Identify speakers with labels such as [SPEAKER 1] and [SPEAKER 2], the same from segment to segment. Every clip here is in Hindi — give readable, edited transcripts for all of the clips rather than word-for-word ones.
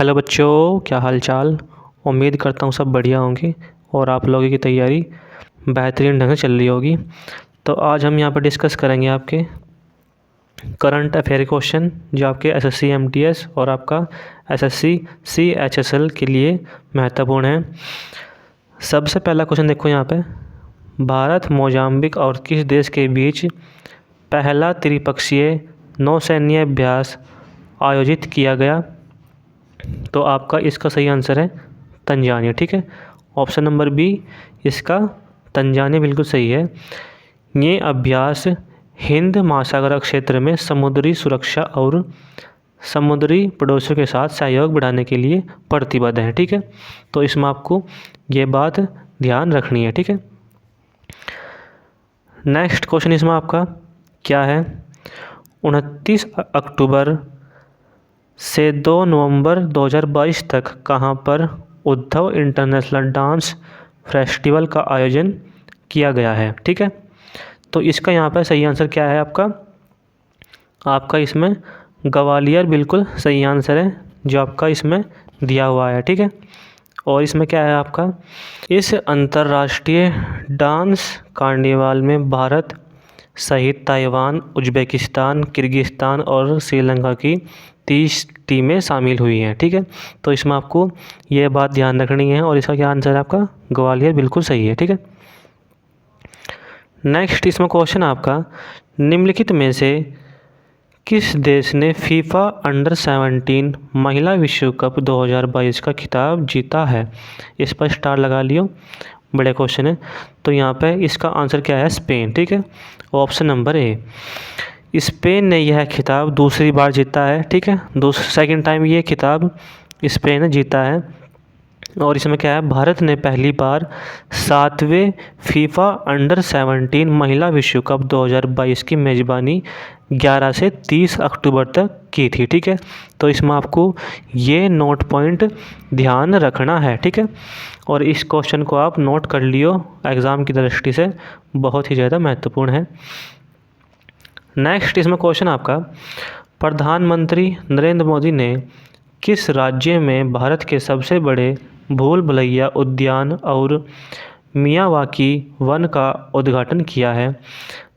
[SPEAKER 1] हेलो बच्चों, क्या हाल चाल। उम्मीद करता हूँ सब बढ़िया होंगे और आप लोगों की तैयारी बेहतरीन ढंग से चल रही होगी। तो आज हम यहाँ पर डिस्कस करेंगे आपके करंट अफेयर क्वेश्चन जो आपके एसएससी एमटीएस और आपका एसएससी सीएचएसएल के लिए महत्वपूर्ण है। सबसे पहला क्वेश्चन देखो यहाँ पे, भारत मोजाम्बिक और किस देश के बीच पहला त्रिपक्षीय नौसैन्य अभ्यास आयोजित किया गया। तो आपका इसका सही आंसर है तंजानिया। ठीक है, ऑप्शन नंबर बी इसका तंजानिया बिल्कुल सही है। ये अभ्यास हिंद महासागर क्षेत्र में समुद्री सुरक्षा और समुद्री पड़ोसियों के साथ सहयोग बढ़ाने के लिए प्रतिबद्ध है। ठीक है, तो इसमें आपको ये बात ध्यान रखनी है। ठीक है, नेक्स्ट क्वेश्चन इसमें आपका क्या है, 29 अक्टूबर से 2 नवंबर 2022 तक कहाँ पर उद्धव इंटरनेशनल डांस फेस्टिवल का आयोजन किया गया है। ठीक है, तो इसका यहाँ पर सही आंसर क्या है आपका इसमें ग्वालियर बिल्कुल सही आंसर है जो आपका इसमें दिया हुआ है। ठीक है, और इसमें क्या है आपका, इस अंतर्राष्ट्रीय डांस कार्निवाल में भारत सहित ताइवान, उज्बेकिस्तान, किर्गिस्तान और श्रीलंका की 30 टीमें शामिल हुई हैं। ठीक है, तो इसमें आपको ये बात ध्यान रखनी है और इसका क्या आंसर है आपका ग्वालियर बिल्कुल सही है। ठीक है, नेक्स्ट इसमें क्वेश्चन आपका, निम्नलिखित में से किस देश ने फीफा अंडर 17 महिला विश्व कप 2022 का खिताब जीता है। इस पर स्टार लगा लियो, बड़े क्वेश्चन है। तो यहाँ पे इसका आंसर क्या है, स्पेन। ठीक है, ऑप्शन नंबर ए, स्पेन ने यह खिताब दूसरी बार जीता है। ठीक है, सेकंड टाइम ये खिताब स्पेन ने जीता है। और इसमें क्या है, भारत ने पहली बार 7वें फीफा अंडर 17 महिला विश्व कप 2022 की मेज़बानी 11 से 30 अक्टूबर तक की थी। ठीक है, तो इसमें आपको ये नोट पॉइंट ध्यान रखना है। ठीक है, और इस क्वेश्चन को आप नोट कर लियो, एग्ज़ाम की दृष्टि से बहुत ही ज़्यादा महत्वपूर्ण है। नेक्स्ट इसमें क्वेश्चन आपका, प्रधानमंत्री नरेंद्र मोदी ने किस राज्य में भारत के सबसे बड़े भूल भुलैया उद्यान और मियावाकी वन का उद्घाटन किया है।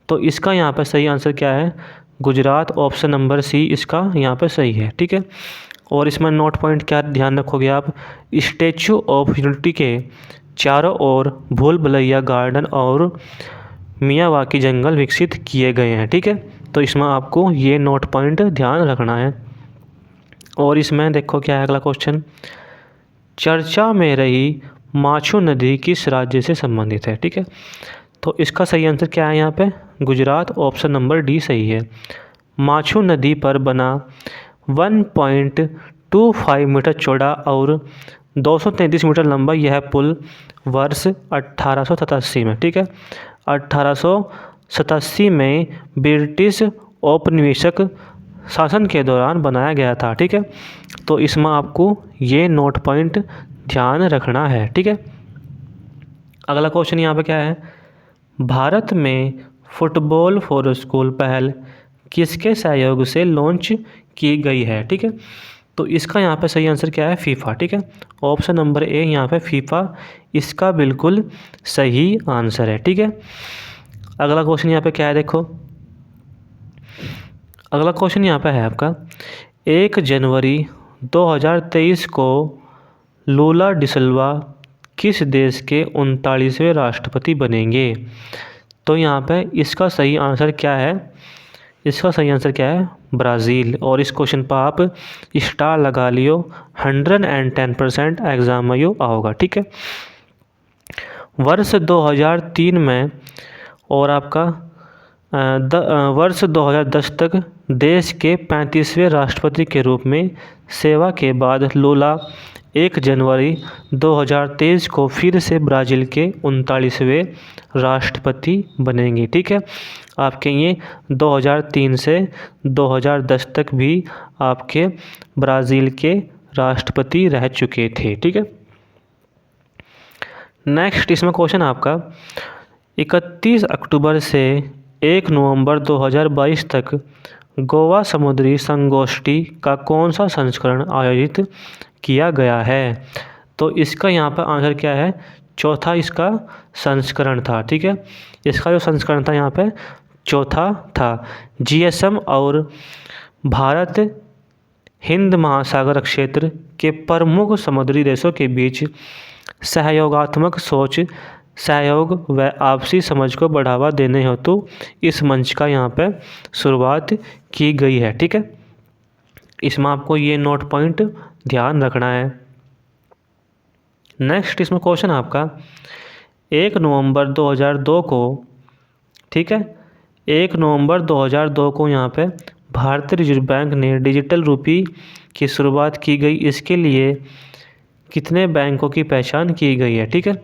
[SPEAKER 1] तो इसका यहाँ पर सही आंसर क्या है, गुजरात, ऑप्शन नंबर सी इसका यहाँ पर सही है। ठीक है, और इसमें नोट पॉइंट क्या ध्यान रखोगे आप, स्टैचू ऑफ यूनिटी के चारों ओर भूल भुलैया गार्डन और मियावाकी जंगल विकसित किए गए हैं। ठीक है, तो इसमें आपको ये नोट पॉइंट ध्यान रखना है। और इसमें देखो क्या है अगला क्वेश्चन, चर्चा में रही माछू नदी किस राज्य से संबंधित है। ठीक है, तो इसका सही आंसर क्या है यहाँ पे, गुजरात, ऑप्शन नंबर डी सही है। माछू नदी पर बना 1.25 मीटर चौड़ा और 233 मीटर लंबा यह पुल वर्ष 1887 में, ठीक है, 1887 में ब्रिटिश औपनिवेशिक शासन के दौरान बनाया गया था। ठीक है, तो इसमें आपको ये नोट पॉइंट ध्यान रखना है। ठीक है, अगला क्वेश्चन यहाँ पे क्या है, भारत में फुटबॉल फॉर स्कूल पहल किसके सहयोग से लॉन्च की गई है। ठीक है, तो इसका यहाँ पे सही आंसर क्या है, फीफा। ठीक है, ऑप्शन नंबर ए यहाँ पे फीफा इसका बिल्कुल सही आंसर है। ठीक है, अगला क्वेश्चन यहाँ पे क्या है, देखो अगला क्वेश्चन यहाँ पे है आपका, 1 जनवरी 2023 को लूला डिसिल्वा किस देश के 39वें राष्ट्रपति बनेंगे। तो यहाँ पे इसका सही आंसर क्या है, इसका सही आंसर क्या है, ब्राज़ील। और इस क्वेश्चन पर आप स्टार लगा लियो, 110% एग्जाम में यो आओगा। ठीक है, वर्ष 2003 में और आपका वर्ष 2010 तक देश के 35वें राष्ट्रपति के रूप में सेवा के बाद लूला 1 जनवरी 2023 को फिर से ब्राज़ील के 39वें राष्ट्रपति बनेंगे। ठीक है, आपके ये 2003 से 2010 तक भी आपके ब्राज़ील के राष्ट्रपति रह चुके थे। ठीक है, नेक्स्ट इसमें क्वेश्चन आपका, 31 अक्टूबर से 1 नवंबर 2022 तक गोवा समुद्री संगोष्ठी का कौन सा संस्करण आयोजित किया गया है। तो इसका यहाँ पर आंसर क्या है, चौथा इसका संस्करण था। ठीक है, इसका जो संस्करण था यहाँ पे चौथा था। जीएसएम और भारत हिंद महासागर क्षेत्र के प्रमुख समुद्री देशों के बीच सहयोगात्मक सोच, सहयोग व आपसी समझ को बढ़ावा देने हेतु इस मंच का यहाँ पे शुरुआत की गई है। ठीक है, इसमें आपको ये नोट पॉइंट ध्यान रखना है। नेक्स्ट इसमें क्वेश्चन आपका 1 नवंबर 2002 को, ठीक है, 1 नवंबर 2002 को यहाँ पे भारतीय रिजर्व बैंक ने डिजिटल रुपये की शुरुआत की गई। इसके लिए कितने बैंकों की पहचान की गई है। ठीक है,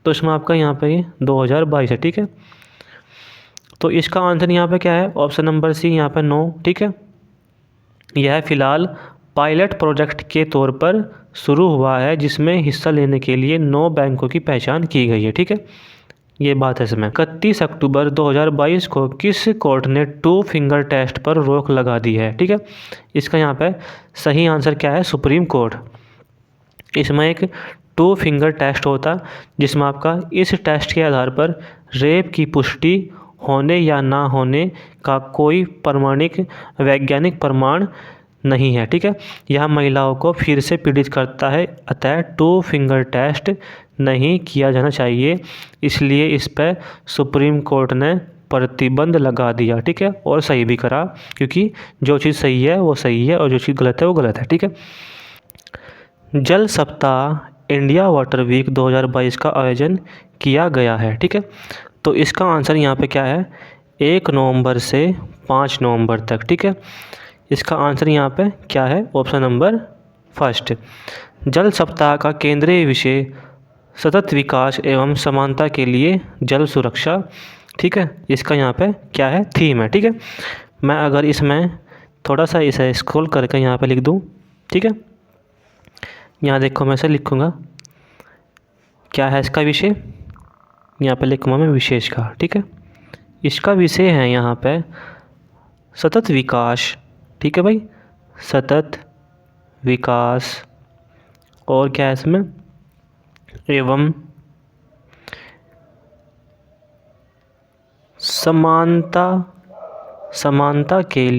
[SPEAKER 1] तो इसमें आपका यहाँ पे 2022 है। ठीक है, तो इसका आंसर यहाँ पे क्या है, ऑप्शन नंबर सी यहाँ पे 9। ठीक है, यह फ़िलहाल पायलट प्रोजेक्ट के तौर पर शुरू हुआ है जिसमें हिस्सा लेने के लिए 9 बैंकों की पहचान की गई है। ठीक है, ये बात है इसमें। 31 अक्टूबर 2022 को किस कोर्ट ने 2 फिंगर टेस्ट पर रोक लगा दी है। ठीक है, इसका यहाँ पे सही आंसर क्या है, सुप्रीम कोर्ट। इसमें एक 2 फिंगर टेस्ट होता जिसमें आपका इस टेस्ट के आधार पर रेप की पुष्टि होने या ना होने का कोई प्रमाणिक वैज्ञानिक प्रमाण नहीं है। ठीक है, यह महिलाओं को फिर से पीड़ित करता है, अतः 2 फिंगर टेस्ट नहीं किया जाना चाहिए, इसलिए इस पर सुप्रीम कोर्ट ने प्रतिबंध लगा दिया। ठीक है, और सही भी करा, क्योंकि जो चीज़ सही है वो सही है और जो चीज़ गलत है वो गलत है। ठीक है, जल सप्ताह इंडिया वाटर वीक 2022 का आयोजन किया गया है। ठीक है, तो इसका आंसर यहाँ पे क्या है, 1 नवंबर से 5 नवंबर तक। ठीक है, इसका आंसर यहाँ पे क्या है, ऑप्शन नंबर फर्स्ट। जल सप्ताह का केंद्रीय विषय सतत विकास एवं समानता के लिए जल सुरक्षा। ठीक है, इसका यहाँ पे क्या है, थीम है। ठीक है, मैं अगर इसमें थोड़ा सा इसे स्क्रॉल करके यहाँ पे लिख दूँ, ठीक है, यहाँ देखो मैं इसे लिखूँगा, क्या है इसका विषय, यहाँ पे लिखूँगा मैं विशेष का। ठीक है, इसका विषय है यहाँ पे सतत विकास। ठीक है भाई, सतत विकास, और क्या है इसमें, एवं समानता के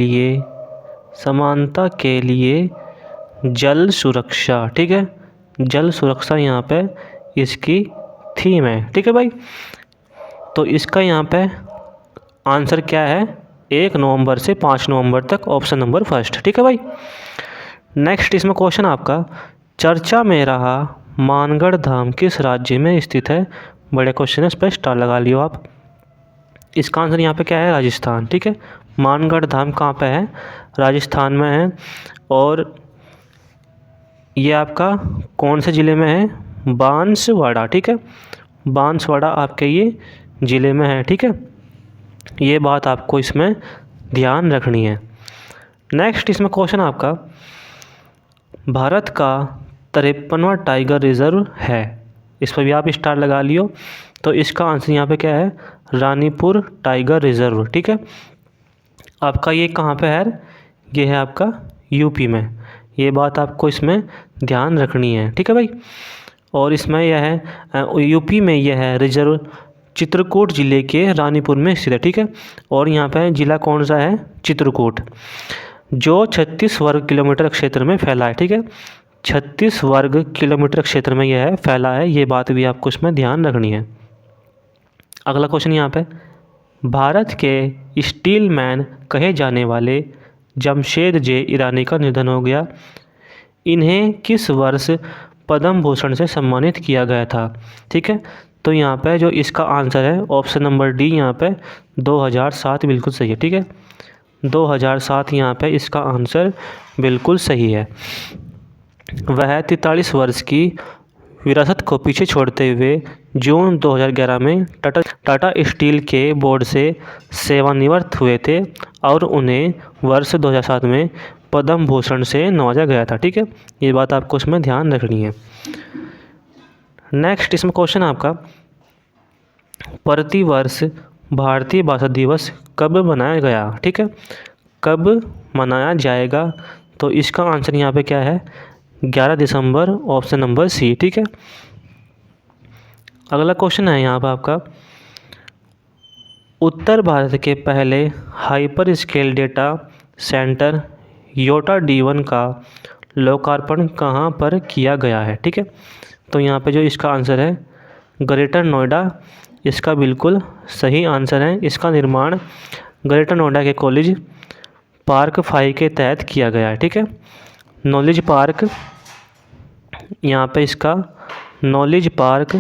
[SPEAKER 1] लिए जल सुरक्षा। ठीक है, जल सुरक्षा यहाँ पे इसकी थीम है। ठीक है भाई, तो इसका यहाँ पे आंसर क्या है, 1 नवंबर से 5 नवंबर तक, ऑप्शन नंबर फर्स्ट। ठीक है भाई, नेक्स्ट इसमें क्वेश्चन आपका चर्चा में रहा मानगढ़ धाम किस राज्य में स्थित है। बड़े क्वेश्चन है, इस पर स्टार लगा लियो आप। इसका आंसर यहाँ पे क्या है, राजस्थान। ठीक है, मानगढ़ धाम कहाँ पे है, राजस्थान में है, और ये आपका कौन से ज़िले में है, बांसवाड़ा। ठीक है, बांसवाड़ा आपके ये ज़िले में है। ठीक है, ये बात आपको इसमें ध्यान रखनी है। नेक्स्ट इसमें क्वेश्चन आपका भारत का 53वां टाइगर रिजर्व है, इस पर भी आप स्टार लगा लियो। तो इसका आंसर यहाँ पे क्या है, रानीपुर टाइगर रिजर्व। ठीक है, आपका ये कहाँ पे है, ये है आपका यूपी में, ये बात आपको इसमें ध्यान रखनी है। ठीक है भाई, और इसमें यह है यूपी में यह है रिजर्व चित्रकूट ज़िले के रानीपुर में स्थित है। ठीक है, और यहाँ पे ज़िला कौन सा है, चित्रकूट, जो 36 वर्ग किलोमीटर क्षेत्र में फैला है। ठीक है, 36 वर्ग किलोमीटर क्षेत्र में यह फैला है, ये बात भी आपको इसमें ध्यान रखनी है। अगला क्वेश्चन यहाँ पे, भारत के स्टील मैन कहे जाने वाले जमशेद जे ईरानी का निधन हो गया। इन्हें किस वर्ष पद्म भूषण से सम्मानित किया गया था। ठीक है, तो यहाँ पे जो इसका आंसर है, ऑप्शन नंबर डी यहाँ पे 2007 बिल्कुल सही है। ठीक है, 2007 यहाँ पे इसका आंसर बिल्कुल सही है। वह 43 वर्ष की विरासत को पीछे छोड़ते हुए जून 2011 में टाटा स्टील के बोर्ड से सेवानिवृत्त हुए थे और उन्हें वर्ष 2007 में पद्म भूषण से नवाजा गया था। ठीक है, ये बात आपको इसमें ध्यान रखनी है। नेक्स्ट इसमें क्वेश्चन आपका प्रतिवर्ष भारतीय भाषा दिवस कब मनाया गया। ठीक है, कब मनाया जाएगा, तो इसका आंसर यहाँ पे क्या है, 11 दिसंबर, ऑप्शन नंबर सी। ठीक है, अगला क्वेश्चन है यहाँ पर आपका, उत्तर भारत के पहले hyper scale data center Yotta D1 का लोकार्पण कहाँ पर किया गया है। ठीक है, तो यहाँ पे जो इसका आंसर है ग्रेटर नोएडा, इसका बिल्कुल सही आंसर है। इसका निर्माण ग्रेटर नोएडा के कॉलेज पार्क 5 के तहत किया गया है। ठीक है, नॉलेज पार्क, यहाँ पे इसका नॉलेज पार्क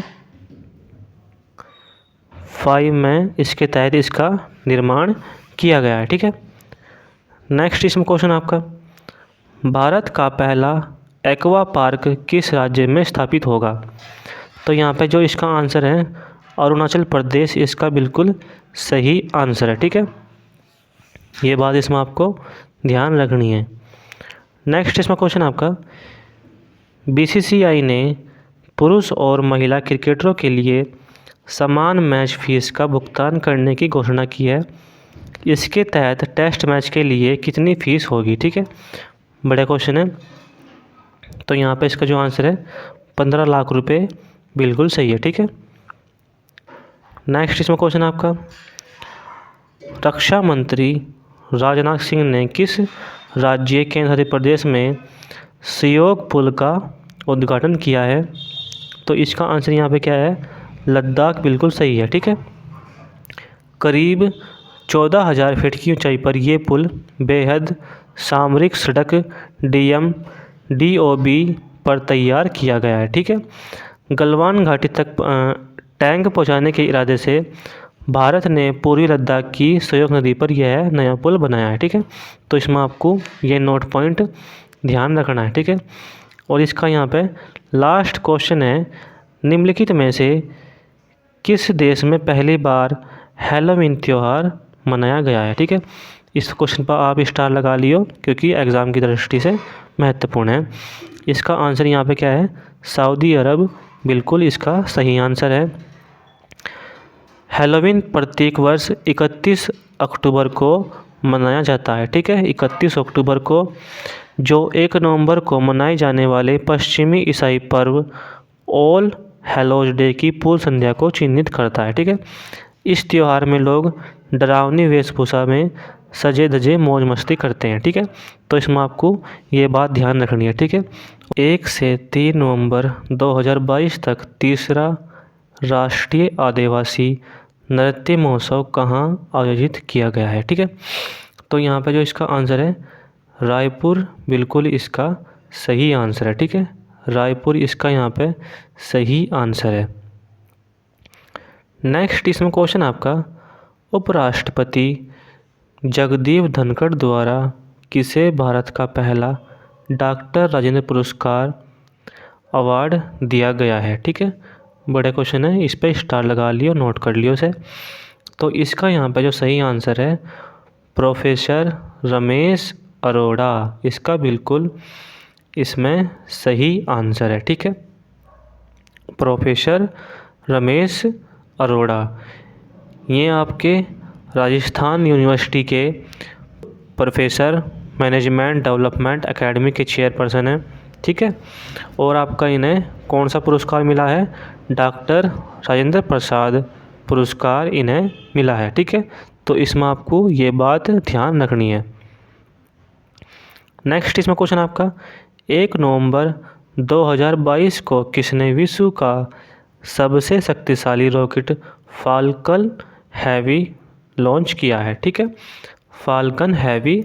[SPEAKER 1] 5 में इसके तहत इसका निर्माण किया गया है। ठीक है, नेक्स्ट इसमें क्वेश्चन आपका, भारत का पहला एक्वा पार्क किस राज्य में स्थापित होगा। तो यहाँ पे जो इसका आंसर है अरुणाचल प्रदेश, इसका बिल्कुल सही आंसर है। ठीक है, ये बात इसमें आपको ध्यान रखनी है। नेक्स्ट इसमें क्वेश्चन आपका, BCCI ने पुरुष और महिला क्रिकेटरों के लिए समान मैच फीस का भुगतान करने की घोषणा की है। इसके तहत टेस्ट मैच के लिए कितनी फ़ीस होगी। ठीक है, बड़ा क्वेश्चन है। तो यहाँ पे इसका जो आंसर है 15 लाख रुपए बिल्कुल सही है। ठीक है, नेक्स्ट इसमें क्वेश्चन आपका, रक्षा मंत्री राजनाथ सिंह ने किस राज्य केंद्र शासित प्रदेश में सियोग पुल का उद्घाटन किया है। तो इसका आंसर यहाँ पे क्या है, लद्दाख बिल्कुल सही है। ठीक है, करीब 14,000 फीट की ऊंचाई पर ये पुल बेहद सामरिक सड़क DOB पर तैयार किया गया है। ठीक है, गलवान घाटी तक टैंक पहुंचाने के इरादे से भारत ने पूर्वी लद्दाख की सयोग नदी पर यह नया पुल बनाया है। ठीक है, तो इसमें आपको ये नोट पॉइंट ध्यान रखना है। ठीक है, और इसका यहाँ पे लास्ट क्वेश्चन है, निम्नलिखित में से किस देश में पहली बार हैलोवीन त्यौहार मनाया गया है। ठीक है, इस क्वेश्चन पर आप स्टार लगा लियो क्योंकि एग्ज़ाम की दृष्टि से महत्वपूर्ण है। इसका आंसर यहाँ पे क्या है, सऊदी अरब बिल्कुल इसका सही आंसर है। हैलोवीन प्रत्येक वर्ष 31 अक्टूबर को मनाया जाता है। ठीक है, 31 अक्टूबर को, जो 1 नवंबर को मनाए जाने वाले पश्चिमी ईसाई पर्व ऑल हैलोज डे की पूर्व संध्या को चिन्हित करता है। ठीक है, इस त्यौहार में लोग डरावनी वेशभूषा में सजे धजे मौज मस्ती करते हैं। ठीक है, तो इसमें आपको ये बात ध्यान रखनी है। ठीक है, 1 से 3 नवंबर 2022 तक तीसरा राष्ट्रीय आदिवासी नृत्य महोत्सव कहाँ आयोजित किया गया है। ठीक है, तो यहाँ पे जो इसका आंसर है रायपुर बिल्कुल इसका सही आंसर है। ठीक है, रायपुर इसका यहाँ पे सही आंसर है। नेक्स्ट इसमें क्वेश्चन आपका, उपराष्ट्रपति जगदीप धनखड़ द्वारा किसे भारत का पहला डॉक्टर राजेंद्र पुरस्कार अवार्ड दिया गया है। ठीक है, बड़ा क्वेश्चन है, इस पर स्टार लगा लियो, नोट कर लियो से। तो इसका यहाँ पे जो सही आंसर है प्रोफेसर रमेश अरोड़ा, इसका बिल्कुल इसमें सही आंसर है। ठीक है, प्रोफेसर रमेश अरोड़ा, ये आपके राजस्थान यूनिवर्सिटी के प्रोफेसर मैनेजमेंट डेवलपमेंट एकेडमी के चेयरपर्सन हैं। ठीक है, और आपका इन्हें कौन सा पुरस्कार मिला है, डॉक्टर राजेंद्र प्रसाद पुरस्कार इन्हें मिला है। ठीक है, तो इसमें आपको ये बात ध्यान रखनी है। नेक्स्ट इसमें क्वेश्चन आपका, 1 नवंबर 2022 को किसने विश्व का सबसे शक्तिशाली रॉकेट फाल्कन हैवी लॉन्च किया है। ठीक है, फाल्कन हैवी,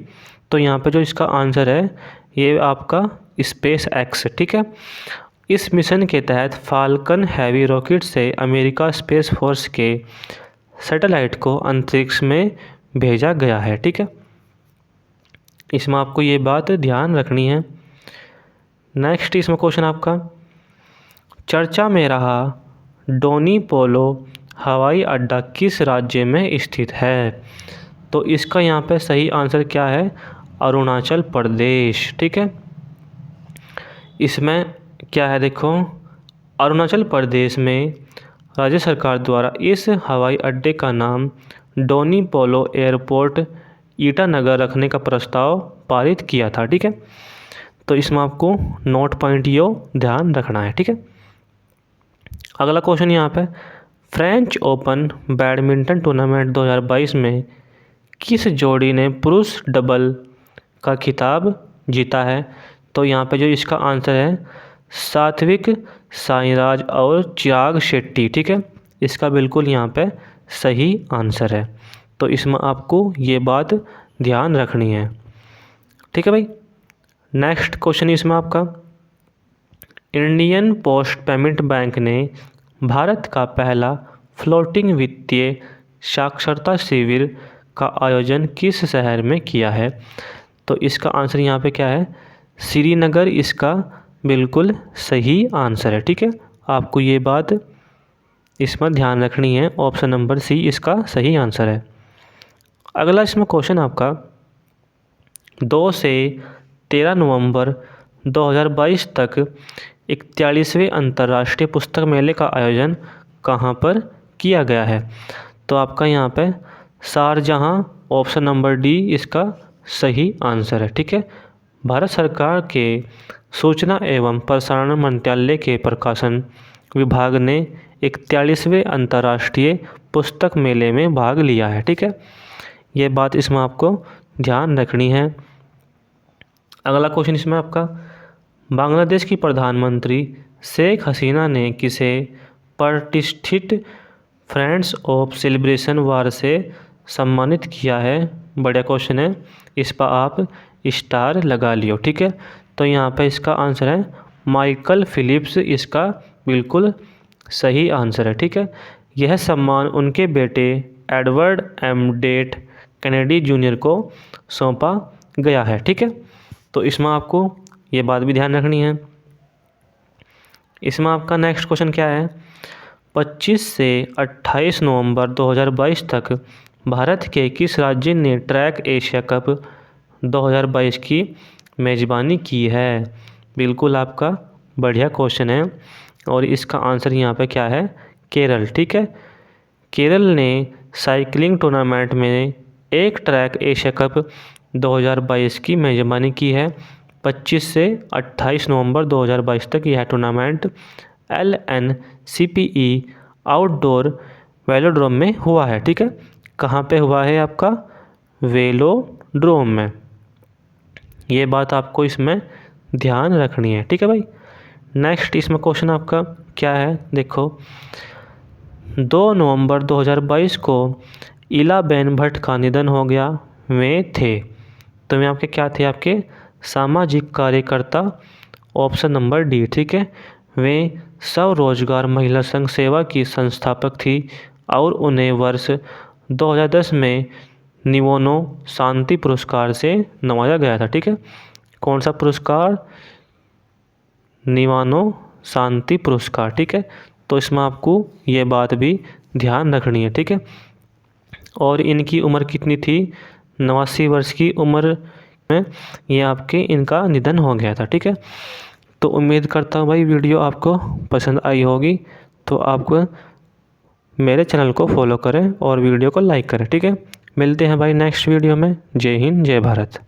[SPEAKER 1] तो यहाँ पे जो इसका आंसर है ये आपका स्पेस एक्स। ठीक है, इस मिशन के तहत फाल्कन हैवी रॉकेट से अमेरिका स्पेस फोर्स के सैटेलाइट को अंतरिक्ष में भेजा गया है। ठीक है, इसमें आपको ये बात ध्यान रखनी है। नेक्स्ट इसमें क्वेश्चन आपका, चर्चा में रहा डोनी पोलो हवाई अड्डा किस राज्य में स्थित है। तो इसका यहाँ पे सही आंसर क्या है, अरुणाचल प्रदेश। ठीक है, इसमें क्या है देखो, अरुणाचल प्रदेश में राज्य सरकार द्वारा इस हवाई अड्डे का नाम डोनी पोलो एयरपोर्ट ईटानगर रखने का प्रस्ताव पारित किया था। ठीक है, तो इसमें आपको नोट पॉइंट यो ध्यान रखना है, ठीक है। अगला क्वेश्चन यहाँ पे, फ्रेंच ओपन बैडमिंटन टूर्नामेंट 2022 में किस जोड़ी ने पुरुष डबल का खिताब जीता है? तो यहाँ पे जो इसका आंसर है सात्विक साईराज और चिराग शेट्टी, ठीक है। इसका बिल्कुल यहाँ पे सही आंसर है। तो इसमें आपको ये बात ध्यान रखनी है, ठीक है भाई। नेक्स्ट क्वेश्चन इसमें आपका, इंडियन पोस्ट पेमेंट बैंक ने भारत का पहला फ्लोटिंग वित्तीय साक्षरता शिविर का आयोजन किस शहर में किया है? तो इसका आंसर यहाँ पे क्या है? श्रीनगर इसका बिल्कुल सही आंसर है, ठीक है। आपको ये बात इसमें ध्यान रखनी है, ऑप्शन नंबर सी इसका सही आंसर है। अगला इसमें क्वेश्चन आपका, 2 से 13 नवंबर 2022 तक 41वें अंतर्राष्ट्रीय पुस्तक मेले का आयोजन कहाँ पर किया गया है? तो आपका यहाँ पे शारजहाँ, ऑप्शन नंबर डी इसका सही आंसर है, ठीक है। भारत सरकार के सूचना एवं प्रसारण मंत्रालय के प्रकाशन विभाग ने 41वें अंतर्राष्ट्रीय पुस्तक मेले में भाग लिया है, ठीक है। ये बात इसमें आपको ध्यान रखनी है। अगला क्वेश्चन इसमें आपका, बांग्लादेश की प्रधानमंत्री शेख हसीना ने किसे प्रतिष्ठित फ्रेंड्स ऑफ सेलिब्रेशन वार से सम्मानित किया है? बढ़िया क्वेश्चन है, इस पर आप स्टार लगा लियो, ठीक है। तो यहाँ पे इसका आंसर है माइकल फिलिप्स, इसका बिल्कुल सही आंसर है, ठीक है। यह सम्मान उनके बेटे Edward M Ted Kennedy junior को सौंपा गया है, ठीक है। तो इसमें आपको ये बात भी ध्यान रखनी है। इसमें आपका नेक्स्ट क्वेश्चन क्या है, 25 से 28 नवंबर 2022 तक भारत के किस राज्य ने ट्रैक एशिया कप 2022 की मेज़बानी की है? बिल्कुल आपका बढ़िया क्वेश्चन है और इसका आंसर यहाँ पे क्या है? केरल, ठीक है। केरल ने साइकिलिंग टूर्नामेंट में एक ट्रैक एशिया कप 2022 की मेज़बानी की है। 25 से 28 नवंबर 2022 तक यह टूर्नामेंट LNCPE आउटडोर वेलोड्रोम में हुआ है, ठीक है। कहाँ पे हुआ है? आपका वेलोड्रोम में। ये बात आपको इसमें ध्यान रखनी है, ठीक है भाई। नेक्स्ट इसमें क्वेश्चन आपका क्या है? देखो, 2 नवंबर 2022 को इलाबेन भट्ट का निधन हो गया। वे थे, तो वे आपके क्या थे? आपके सामाजिक कार्यकर्ता, ऑप्शन नंबर डी, ठीक है। वे स्वरोजगार महिला संघ सेवा की संस्थापक थी और उन्हें वर्ष 2010 में निवोनो शांति पुरस्कार से नवाजा गया था, ठीक है। कौन सा पुरस्कार? निवानो शांति पुरस्कार, ठीक है। तो इसमें आपको ये बात भी ध्यान रखनी है, ठीक है। और इनकी उम्र कितनी थी? 89 वर्ष की उम्र में ये आपके इनका निधन हो गया था, ठीक है। तो उम्मीद करता हूँ भाई वीडियो आपको पसंद आई होगी। तो आपको मेरे चैनल को फॉलो करें और वीडियो को लाइक करें, ठीक है। मिलते हैं भाई नेक्स्ट वीडियो में। जय हिंद, जय भारत।